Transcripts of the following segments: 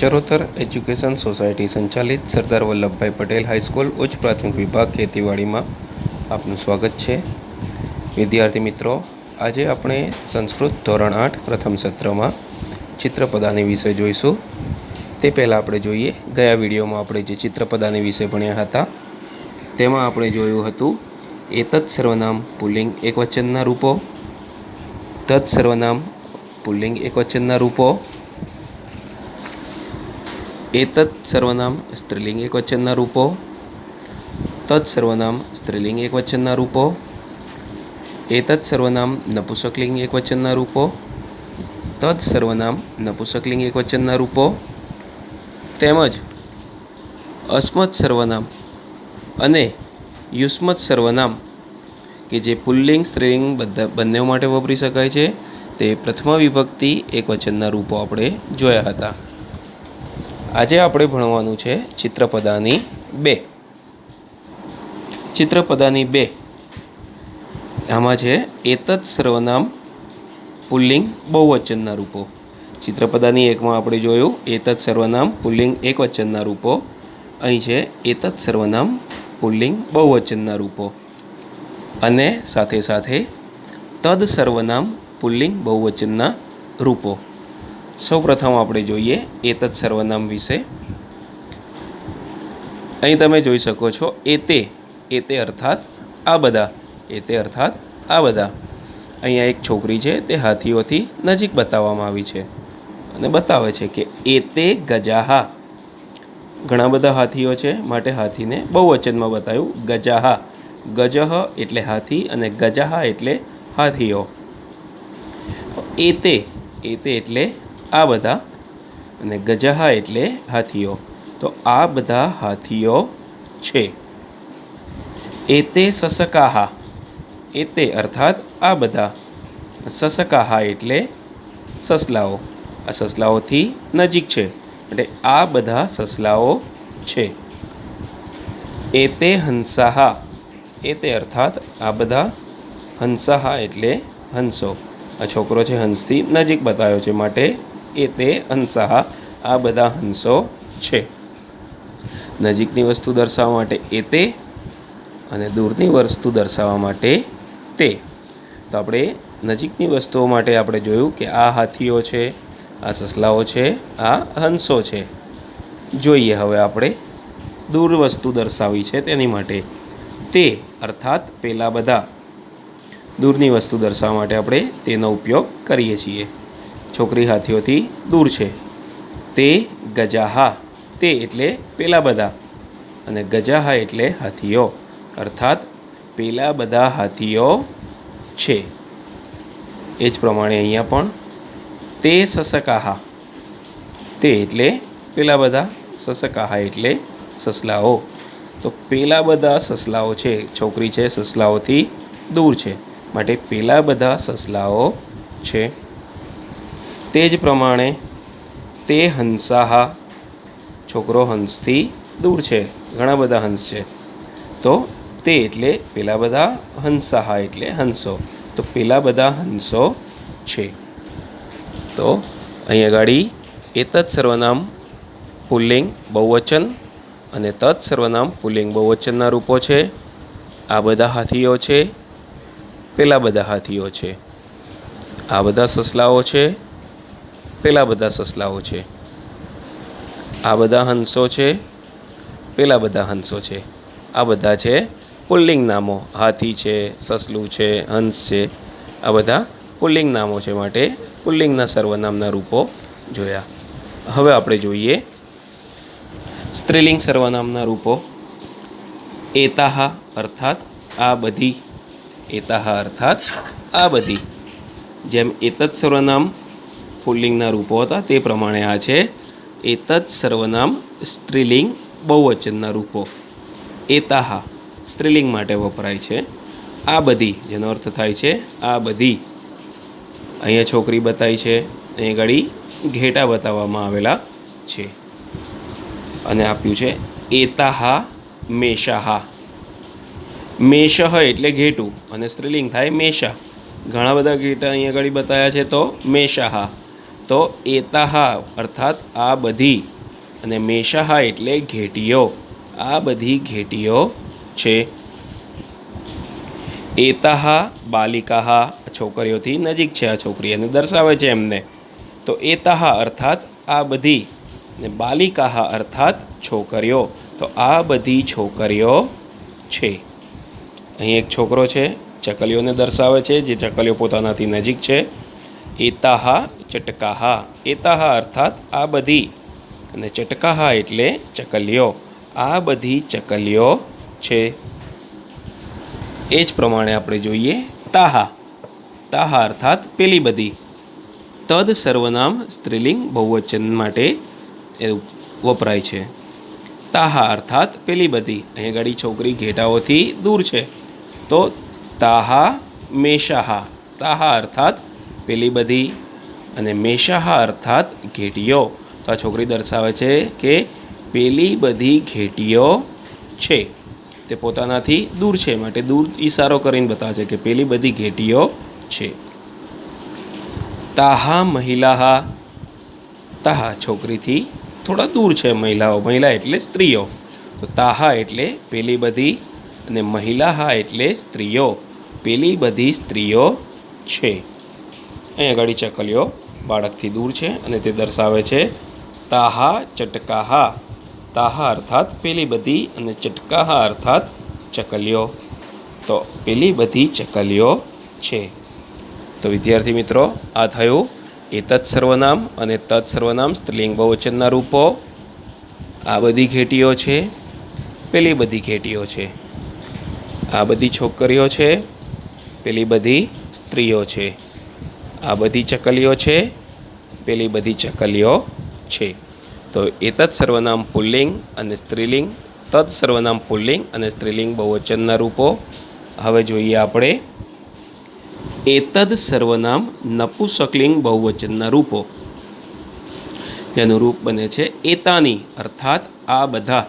Charotar education society સંચાલિત Sardar Vallabhbhai Patel high school ઉચ્ચ પ્રાથમિક વિભાગ ખેતીવાડીમાં આપનું સ્વાગત છે. વિદ્યાર્થી મિત્રો, આજે આપણે સંસ્કૃત ધોરણ 8 પ્રથમ સત્રમાં ચિત્રપદાની વિષય જોઈશું. તે પહેલાં આપણે જોઈએ, ગયા વિડીયોમાં આપણે જે ચિત્રપદાની વિષય ભણ્યા હતા તેમાં આપણે જોયું હતું એતત સર્વનામ પુલ્લિંગ એકવચનના રૂપો, તત્ સર્વનામ પુલ્લિંગ એકવચનના રૂપો, એતત સર્વનામ સ્ત્રીલિંગ એકવચનના રૂપો, તત્ સર્વનામ સ્ત્રીલિંગ એકવચનના રૂપો, એતત સર્વનામ નપુંસકલિંગ એકવચનના રૂપો, તત્ સર્વનામ નપુંસકલિંગ એકવચનના રૂપો, તેમજ અસ્મત સર્વનામ અને યુષ્મત સર્વનામ કે જે પુલ્લિંગ સ્ત્રીલિંગ બંને માટે વાપરી શકાય છે તે પ્રથમા વિભક્તિ એકવચનના રૂપો આપણે જોયા હતા. આજે આપણે ભણવાનું છે ચિત્રપદાની 2. ચિત્રપદાની 2 આમાં છે એતત સર્વનામ પુલ્લિંગ બહુવચનના રૂપો. ચિત્રપદાની 1માં આપણે જોયું એતત સર્વનામ પુલ્લિંગ એકવચનના રૂપો. અહીં છે એતત સર્વનામ પુલ્લિંગ બહુવચનના રૂપો અને સાથે સાથે તદ સર્વનામ પુલ્લિંગ બહુવચનના રૂપો. સૌપ્રથમ આપણે જોઈએ એતત સર્વનામ વિશે. અહીં તમે જોઈ શકો છો એતે અર્થાત આ બધા, એતે અર્થાત આ બધા. અહીંયા એક છોકરી છે તે હાથીઓથી નજીક બતાવવામાં આવી છે અને બતાવે છે કે એતે ગજાહા. ઘણા બધા હાથીઓ છે માટે હાથીને બહુવચનમાં બતાવ્યું ગજાહા. ગજહ એટલે હાથી અને ગજાહા એટલે હાથીઓ. એતે એટલે આ બધા અને ગજાહા એટલે હાથીઓ. તો આ બધા હાથીઓ છે. એતે સસકાહા. એતે અર્થાત આ બધા, સસકાહા એટલે સસલાઓ. આ સસલાઓથી નજીક છે એટલે આ બધા સસલાઓ છે. એતે હંસાહા. એતે અર્થાત આ બધા, હંસાહા એટલે હંસો. આ છોકરો છે હંસથી નજીક બતાવ્યો છે માટે એતે હંસાહા, આ બધા હંસો છે. નજીકની વસ્તુ દર્શાવવા માટે એતે અને દૂરની વસ્તુ દર્શાવવા માટે તે. તો આપણે નજીકની વસ્તુઓ માટે આપણે જોયું કે આ હાથીઓ છે, આ સસલાઓ છે, આ હંસો છે. જોઈએ હવે આપણે દૂર વસ્તુ દર્શાવી છે તેની માટે. તે અર્થાત પેલા બધા. દૂરની વસ્તુ દર્શાવવા માટે આપણે તેનો ઉપયોગ કરીએ છીએ. છોકરી હાથીઓથી દૂર છે. તે ગજાહા. તે એટલે પેલા બધા અને ગજાહા એટલે હાથીઓ અર્થાત પેલા બધા હાથીઓ છે. એ જ પ્રમાણે અહીંયા પણ તે સસકાહા. તે એટલે પેલા બધા, સસકાહા એટલે સસલાઓ. તો પેલા બધા સસલાઓ છે. છોકરી છે સસલાઓથી દૂર છે માટે પેલા બધા સસલાઓ છે. તે જ પ્રમાણે તે હંસાહા. છોકરો હંસથી દૂર છે, ઘણા બધા હંસ છે. તો તે એટલે પેલા બધા, હંસાહા એટલે હંસો. તો પેલા બધા હંસો છે. તો અહીં આગળ એતત સર્વનામ પુલ્લિંગ બહુવચન અને તત્ સર્વનામ પુલ્લિંગ બહુવચનના રૂપો છે. આ બધા હાથીઓ છે, પેલા બધા હાથીઓ છે. આ બધા સસલાઓ છે, પેલા બધા સસલાઓ છે. આ બધા હંસો છે, પેલા બધા હંસો છે. આ બધા છે પુલ્લિંગ નામો. હાથી છે, સસલું છે, હંસ છે, આ બધા પુલ્લિંગ નામો છે માટે પુલ્લિંગના સર્વનામના રૂપો જોયા. હવે આપણે જોઈએ સ્ત્રીલિંગ સર્વનામના રૂપો. એતાહા અર્થાત આ બધી. એતાહા અર્થાત આ બધી. જેમ એતત સર્વનામ પુલ્લિંગના રૂપો હતા તે પ્રમાણે આ છે એતત સર્વનામ સ્ત્રીલિંગ બહુવચનના રૂપો. એતાહા સ્ત્રીલિંગ માટે વપરાય છે. આ બધી જેનો અર્થ થાય છે આ બધી. અહીંયા છોકરી બતાવી છે, અહીં ગાડી ઘેટા બતાવવામાં આવેલા છે અને આપ્યું છે એતાહા મેષાહા. મેષહ એટલે ઘેટું અને સ્ત્રીલિંગ થાય મેષા. ઘણા બધા ઘેટા અહીંયા આગળ બતાવ્યા છે તો મેષાહા. તો એતાહા અર્થાત આ બધી, અને મેષાહા એટલે ઘેટીઓ, આ બધી ઘેટીઓ છે. એતાહા બાલિકાહા, છોકરીઓથી નજીક છે આ છોકરી અને દર્શાવે છે એમને. તો એતાહા અર્થાત આ બધી, ને બાલિકાહા અર્થાત છોકરીઓ, તો આ બધી છોકરીઓ છે. અહીં એક છોકરો છે, ચકલીઓને દર્શાવે છે, જે ચકલીઓ પોતાનાથી નજીક છે. એતાહા ચટકાહા, એતાહા અર્થાત આ બધી, અને ચટકાહા એટલે ચકલીઓ, આ બધી ચકલીઓ છે. એ જ પ્રમાણે આપણે જોઈએ તાહા, તાહા અર્થાત પેલી બધી. તદ સર્વનામ સ્ત્રીલિંગ બહુવચન માટે વપરાય છે. તાહા અર્થાત પેલી બધી, અહીં ગાડી છોકરી ઘેટાઓથી દૂર છે, તો તાહા મેષાહા, તાહા અર્થાત પેલી બધી, અને મેષાહા અર્થાત ઘેટીઓ. તો આ છોકરી દર્શાવે છે કે પેલી બધી ઘેટીઓ છે. તે પોતાનાથી દૂર છે, માટે દૂર ઈશારો કરીને બતાવે છે કે પેલી બધી ઘેટીઓ છે. તાહા મહિલાહા, તાહા છોકરીથી થોડા દૂર છે મહિલાઓ, મહિલા એટલે સ્ત્રીઓ, તો તાહા એટલે પેલી બધી, અને મહિલાહા એટલે સ્ત્રીઓ, પેલી બધી સ્ત્રીઓ છે. અહીં આગળ ચકલીઓ બાળકથી દૂર છે અને તે દર્શાવે છે તાહા ચટકાહા, તાહા અર્થાત પેલી બધી, અને ચટકાહા અર્થાત ચકલીઓ, તો પેલી બધી ચકલીઓ છે. તો વિદ્યાર્થી મિત્રો, આ થયું એતત્ સર્વનામ અને તત્ સર્વનામ સ્ત્રીલિંગ બહુવચનના રૂપો. આ બધી ઘેટીઓ છે, પેલી બધી ઘેટીઓ છે, આ બધી છોકરીઓ છે, પેલી બધી સ્ત્રીઓ છે, આ બધી ચકલીઓ છે, પેલી બધી ચકલીઓ છે. તો એતત્ સર્વનામ પુલ્લિંગ અને સ્ત્રીલિંગ, તત્ સર્વનામ પુલ્લિંગ અને સ્ત્રીલિંગ બહુવચનના રૂપો. હવે જોઈએ આપણે એતદ સર્વનામ નપુંસકલિંગ બહુવચનના રૂપો, જેનું રૂપ બને છે એતાની અર્થાત આ બધા.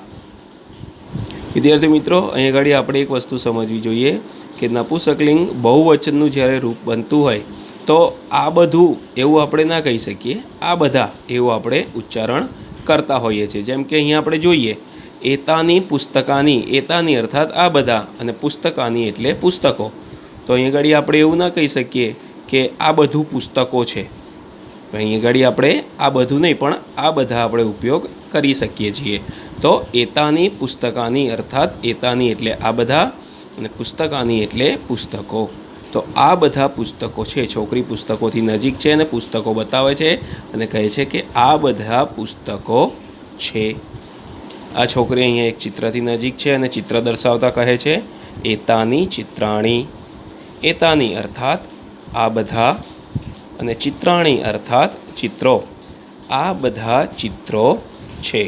વિદ્યાર્થી મિત્રો, અહીં આગળ આપણે એક વસ્તુ સમજવી જોઈએ કે નપુંસકલિંગ બહુવચનનું જ્યારે રૂપ બનતું હોય તો આ બધું એવું આપણે ના કહી શકીએ, આ બધા એવું આપણે ઉચ્ચારણ કરતા હોઈએ છીએ. જેમ કે અહીંયા આપણે જોઈએ એતાની પુસ્તકાની, એતાની અર્થાત આ બધા, અને પુસ્તકાની એટલે પુસ્તકો. તો અહીં આગળ આપણે એવું ના કહી શકીએ કે આ બધું પુસ્તકો છે. અહીં આગળ આપણે આ બધું નહીં પણ આ બધા આપણે ઉપયોગ કરી શકીએ છીએ. તો એતાની પુસ્તકાની અર્થાત એતાની એટલે આ બધા, અને પુસ્તકાની એટલે પુસ્તકો. તો આ બધા પુસ્તકો છે. છોકરી પુસ્તકોથી નજીક છે અને પુસ્તકો બતાવે છે અને કહે છે કે આ બધા પુસ્તકો છે. આ છોકરી અહીંયા એક ચિત્રથી નજીક છે અને ચિત્ર દર્શાવતા કહે છે એતાની ચિત્રાણી. એતાની અર્થાત આ બધા, અને ચિત્રાણી અર્થાત ચિત્રો, આ બધા ચિત્રો છે.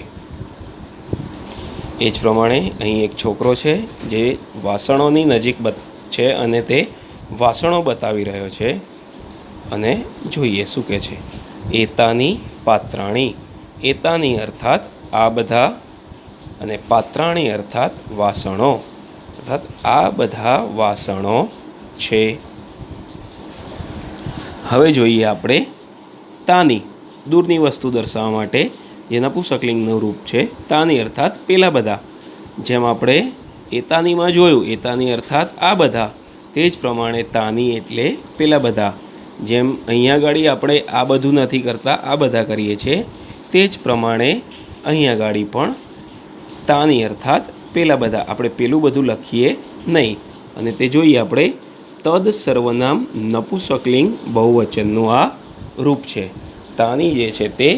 એ જ પ્રમાણે અહીં એક છોકરો છે જે વાસણોની નજીક છે અને તે વાસણો બતાવી રહ્યો છે, અને જોઈએ શું કહે છે. એતાની પાત્રાણી, એતાની અર્થાત આ બધા, અને પાત્રાણી અર્થાત વાસણો, અર્થાત આ બધા વાસણો છે. હવે જોઈએ આપણે તાની, દૂરની વસ્તુ દર્શાવવા માટે જે નપુંસકલિંગનું રૂપ છે તાની અર્થાત પેલા બધા. જેમ આપણે એતાનીમાં જોયું એતાની અર્થાત આ બધા, તે જ પ્રમાણે તાની એટલે પેલા બધા. જેમ અહીંયા ગાડી આપણે આ બધું નથી કરતા, આ બધા કરીએ છીએ, તે જ પ્રમાણે અહીંયા ગાડી પણ તાની અર્થાત પેલા બધા, આપણે પેલું બધું લખીએ નહીં. અને તે જોઈએ આપણે તદ સર્વનામ નપુંસકલિંગ બહુવચનનું આ રૂપ છે. તાની જે છે તે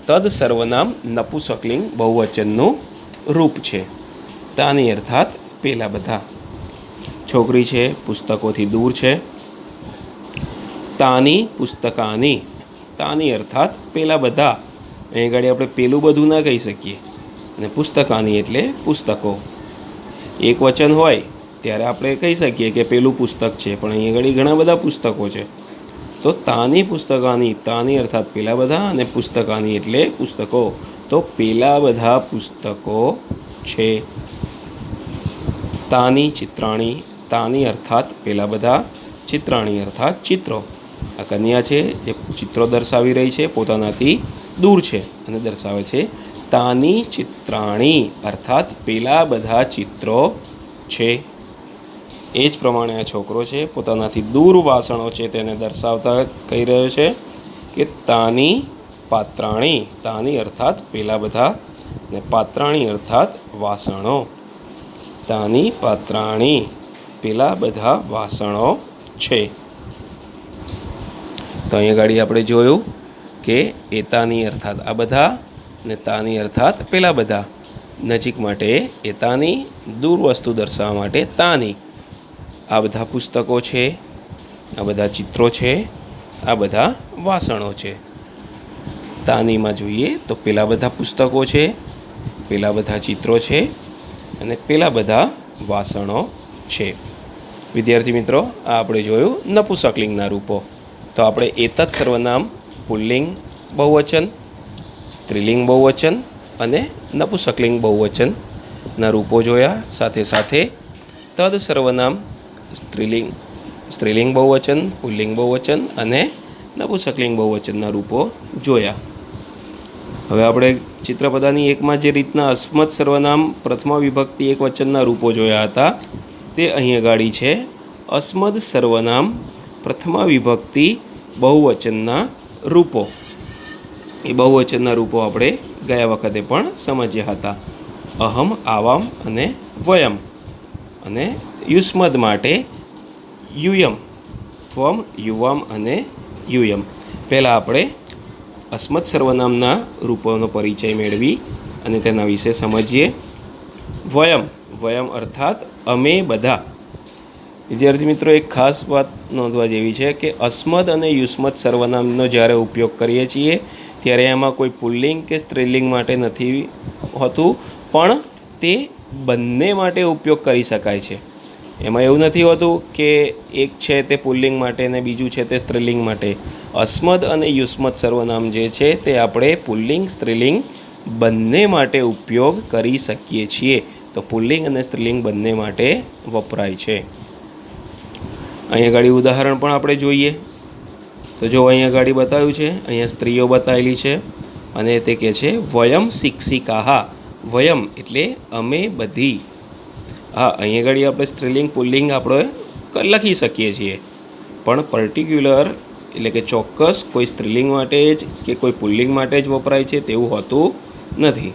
તદ સર્વનામ નપુંસકલિંગ બહુવચનનું રૂપ છે. તાની અર્થાત પેલા બધા. છોકરી છે, પુસ્તકોથી દૂર છે. તાની પુસ્તકાની, તાની અર્થાત પેલા બધા. અહીં આગળ આપણે પેલું બધું ના કહી શકીએ, અને પુસ્તકાની એટલે પુસ્તકો. એક વચન હોય ત્યારે આપણે કહી શકીએ કે પેલું પુસ્તક છે, પણ અહીં આગળ ઘણા બધા પુસ્તકો છે. તો તાની પુસ્તકાની, તાની અર્થાત પેલા બધા, અને પુસ્તકાની એટલે પુસ્તકો, તો પેલા બધા પુસ્તકો છે. તાની ચિત્રાણી, તાની અર્થાત પેલા બધા, ચિત્રાણી અર્થાત ચિત્રો, આ કન્યા છે જે ચિત્રો દર્શાવી રહી છે, પોતાનાથી દૂર છે અને દર્શાવે છે તાની ચિત્રાણી, અર્થાત પેલા બધા ચિત્રો છે. એ જ પ્રમાણે આ છોકરો છે પોતાનાથી દૂર વાસણો છે તેને દર્શાવતા કહી રહ્યો છે કે તાની પાત્રાણી. તાની અર્થાત પેલા બધા ને પાત્રાણી અર્થાત વાસણો. તાની પાત્રાણી, પેલા બધા વાસણો છે. તો અહીંયા ગાડી આપણે જોયું કે એતાની અર્થાત આ બધા ને તાની અર્થાત પેલા બધા. નજીક માટે એતાની, દૂર વસ્તુ દર્શાવવા માટે તાની. આ બધા પુસ્તકો છે, આ બધા ચિત્રો છે, આ બધા વાસણો છે. તાનીમાં જોઈએ તો પેલા બધા પુસ્તકો છે, પેલા બધા ચિત્રો છે અને પેલા બધા વાસણો છે. વિદ્યાર્થી મિત્રો, આ આપણે જોયું નપુંસકલિંગના રૂપો. તો આપણે એતત સર્વનામ પુલ્લિંગ બહુવચન, સ્ત્રીલિંગ બહુવચન અને નપુંસકલિંગ બહુવચનના રૂપો જોયા. સાથે સાથે તદ સર્વનામ સ્ત્રીલિંગ બહુવચન, પુલ્લિંગ બહુવચન અને નપુંસકલિંગ બહુવચનના રૂપો જોયા. હવે આપણે ચિત્રપદાની એકમાં જે રીતના અસ્મત સર્વનામ પ્રથમા વિભક્તિ એક વચનના રૂપો જોયા હતા તે અહીં આગળ છે અસ્મદ સર્વનામ પ્રથમા વિભક્તિ બહુવચનના રૂપો. એ બહુવચનના રૂપો આપણે ગયા વખતે પણ સમજ્યા હતા. અહમ, આવામ અને વયમ. અને યુષ્મદ માટે યુયમ, ત્વમ, યુવામ અને યુયમ. પહેલાં આપણે અસ્મત સર્વનામના રૂપોનો પરિચય મેળવી અને તેના વિશે સમજીએ. વયમ, વયમ અર્થાત અમે બધા. વિદ્યાર્થી મિત્રો, એક ખાસ વાત નોંધવા જેવી છે કે અસ્મદ અને યુષ્મદ સર્વનામનો જ્યારે ઉપયોગ કરીએ છીએ ત્યારે એમાં કોઈ પુલ્લિંગ કે સ્ત્રીલિંગ માટે નથી હોતું, પણ તે બંને માટે ઉપયોગ કરી શકાય છે. એમાં એવું નથી હોતું કે એક છે તે પુલ્લિંગ માટે અને બીજું છે તે સ્ત્રીલિંગ માટે. અસ્મદ અને યુષ્મદ સર્વનામ જે છે તે આપણે પુલ્લિંગ સ્ત્રીલિંગ બંને માટે ઉપયોગ કરી શકીએ છીએ. તો પુલ્લિંગ અને સ્ત્રીલિંગ બંને માટે વપરાય છે. અહીંયા ગાડી ઉદાહરણ પણ આપણે જોઈએ. તો જો અહીંયા ગાડી બતાવ્યું છે, અહીંયા સ્ત્રીઓ બતાવેલી છે અને તે કહે છે વયમ શિક્ષિકાહા. વયમ એટલે અમે બધી. હા, અહીંયા ગાડી આપણે સ્ત્રીલિંગ પુલ્લિંગ આપણે લખી શકીએ છીએ, પણ પર્ટિક્યુલર એટલે કે ચોક્કસ કોઈ સ્ત્રીલિંગ માટે જ કે કોઈ પુલ્લિંગ માટે જ વપરાય છે તેવું હોતું નથી.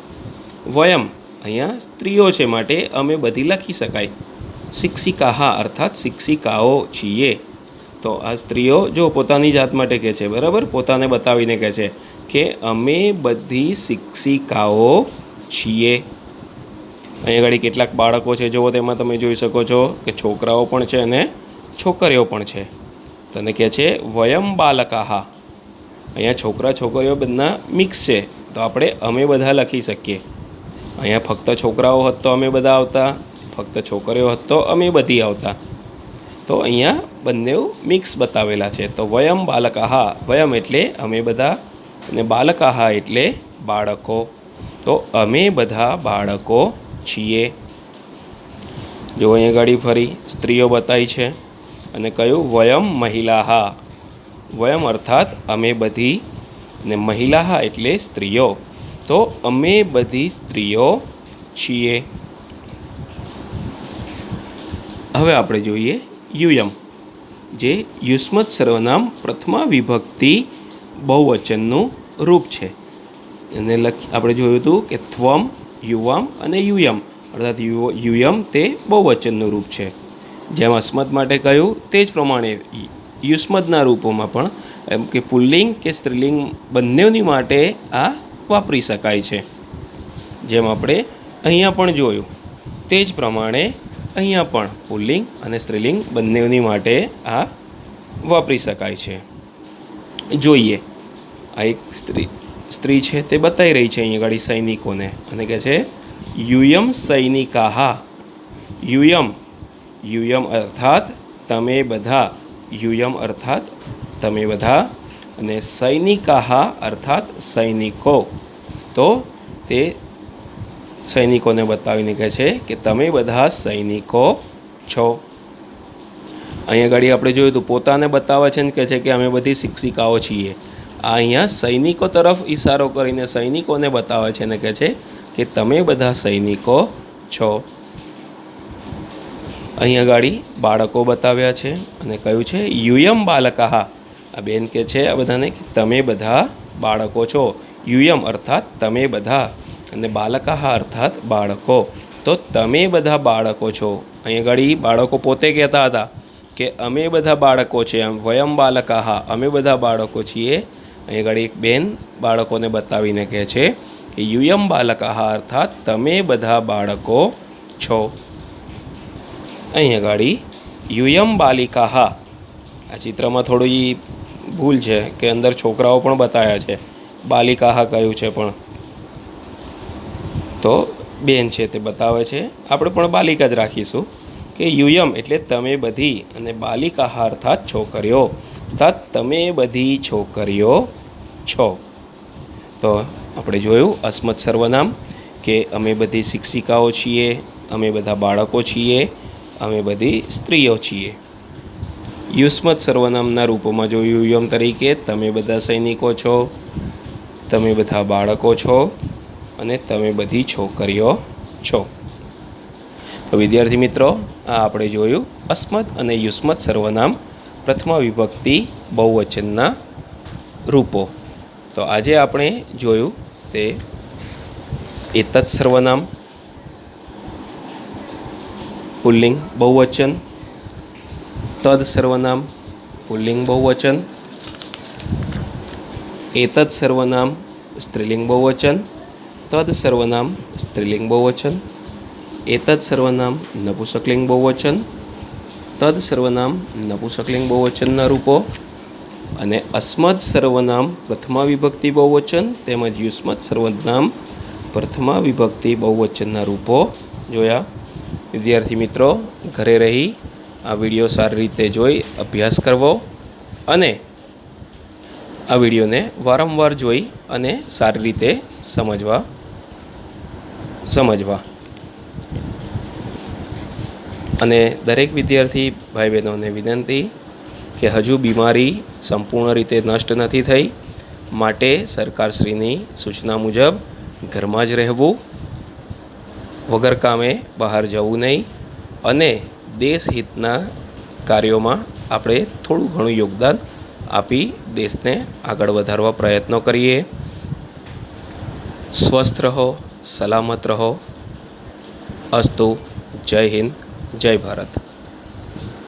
વયમ અહીંયા સ્ત્રીઓ છે માટે અમે બધી લખી શકાય. શિક્ષિકાહા અર્થાત શિક્ષિકાઓ છીએ. તો આ સ્ત્રીઓ જો પોતાની જાત માટે કહે છે, બરાબર, પોતાને બતાવીને કહે છે કે અમે બધી શિક્ષિકાઓ છીએ. અહીંયા આગળ કેટલાક બાળકો છે, જુઓ તેમાં તમે જોઈ શકો છો કે છોકરાઓ પણ છે અને છોકરીઓ પણ છે. તને કહે છે વયમ બાલકાહા. અહીંયા છોકરા છોકરીઓ બધા મિક્સ છે, તો આપણે અમે બધા લખી શકીએ. અહીંયા ફક્ત છોકરાઓ હોત તો અમે બધા આવતા, ફક્ત છોકરીઓ હોત તો અમે બધી આવતા. તો અહીંયા બંને મિક્સ બતાવેલા છે. તો વયમ બાલકાહા, વયમ એટલે અમે બધા અને બાલકાહા એટલે બાળકો. તો અમે બધા બાળકો છીએ. જો અહીંયા ગાડી ફરી સ્ત્રીઓ બતાવી છે અને કહ્યું વયમ મહિલાહા. વયમ અર્થાત અમે બધી અને મહિલાહા એટલે સ્ત્રીઓ. તો અમે બધી સ્ત્રીઓ છીએ. હવે આપણે જોઈએ યુયમ, જે યુષ્મદ સર્વનામ પ્રથમા વિભક્તિ બહુવચનનું રૂપ છે. એને આપણે જોયું હતું કે ત્વમ, યુવામ અને યુયમ અર્થાત યુયમ તે બહુવચનનું રૂપ છે. જેમ અસ્મદ માટે કહ્યું તે જ પ્રમાણે યુષ્મદના રૂપોમાં પણ એમ કે પુલ્લિંગ કે સ્ત્રીલિંગ બંનેની માટે આ વાપરી શકાય છે. જેમ આપણે અહીંયા પણ જોયું તે જ પ્રમાણે અહીંયા પણ પુલ્લિંગ અને સ્ત્રીલિંગ બંનેની માટે આ વાપરી શકાય છે. જોઈએ, આ એક સ્ત્રી છે તે બતાવી રહી છે અહીંયા ગાડી સૈનિકોને અને કહે છે યુયમ સૈનિકાહા. યુયમ, યુયમ અર્થાત તમે બધા. યુયમ અર્થાત તમે બધા અને સૈનિકાહા અર્થાત સૈનિકો. તો તે સૈનિકોને બતાવીને કહે છે કે તમે બધા સૈનિકો છો. અહીંયા આગળ આપણે જોયું તો પોતાને બતાવે છે ને કહે છે કે અમે બધી શિક્ષિકાઓ છીએ. આ અહીંયા સૈનિકો તરફ ઈશારો કરીને સૈનિકોને બતાવે છે અને કહે છે કે તમે બધા સૈનિકો છો. અહીંયા આગળ બાળકો બતાવ્યા છે અને કહ્યું છે યુયમ બાલકાહ. આ બેન કહે છે આ બધાને કે તમે બધા બાળકો છો. યુયમ અર્થાત તમે બધા અને બાલકાહ અર્થાત બાળકો. તો તમે બધા બાળકો છો. અહીંયા આગળ બાળકો પોતે કહેતા હતા કે અમે બધા બાળકો છીએ. એમ વયમ બાલકાહ, અમે બધા બાળકો છીએ. અહીં આગળ એક બેન બાળકોને બતાવીને કહે છે કે યુયમ બાલકાહ અર્થાત તમે બધા બાળકો છો. અહીં આગળ યુયમ બાલિકાહ. આ ચિત્રમાં થોડી ભૂલ છે કે અંદર છોકરાઓ પણ બતાવ્યા છે, બાલિકાહ કહ્યું છે પણ તો બેન છે તે બતાવે છે. આપણે પણ બાલિકા જ રાખીશું કે યુયમ એટલે તમે બધી અને બાલિકાહ અર્થાત છોકરીઓ, અર્થાત તમે બધી છોકરીઓ છો. તો આપણે જોયું અસ્મત સર્વનામ કે અમે બધી શિક્ષિકાઓ છીએ, અમે બધા બાળકો છીએ, અમે બધી સ્ત્રીઓ છીએ. યુસ્મત સર્વનામના રૂપોમાં જોયું યુયમ તરીકે તમે બધા સૈનિકો છો, તમે બધા બાળકો છો અને તમે બધી છોકરીઓ છો. તો વિદ્યાર્થી મિત્રો, આ આપણે જોયું અસ્મત અને યુસ્મત સર્વનામ પ્રથમા વિભક્તિ બહુવચનના રૂપો. તો આજે આપણે જોયું તે એતત સર્વનામ, પુલ્લિંગ બહુવચન, તદ સર્વનામ પુલ્લિંગ બહુવચન, એતદ સર્વનામ સ્ત્રીલિંગ બહુવચન, તદ સર્વનામ સ્ત્રીલિંગ બહુવચન, એતદ સર્વનામ નપુંસકલિંગ બહુવચન, તદ સર્વનામ નપુંસકલિંગ બહુવચનના રૂપો અને અસ્મદ સર્વનામ પ્રથમા વિભક્તિ બહુવચન તેમજ યુસ્મત સર્વનામ પ્રથમા વિભક્તિ બહુવચનના રૂપો જોયા. વિદ્યાર્થી મિત્રો, ઘરે રહી આ વિડીયો સારી રીતે જોઈ અભ્યાસ કરવો અને આ વિડીયોને વારંવાર જોઈ અને સારી રીતે સમજવા અને દરેક વિદ્યાર્થી ભાઈ બહેનોને વિનંતી કે હજુ બીમારી સંપૂર્ણ રીતે નષ્ટ નથી થઈ, માટે સરકારશ્રીની સૂચના મુજબ ઘરમાં જ રહેવું, વગર કામે બહાર જવું નહીં અને દેશહિતના કાર્યોમાં આપણે થોડું ઘણું યોગદાન આપી દેશને આગળ વધારવા પ્રયત્નો કરીએ. સ્વસ્થ રહો, સલામત રહો. અસ્તુ. જય હિન્દ, જય ભારત.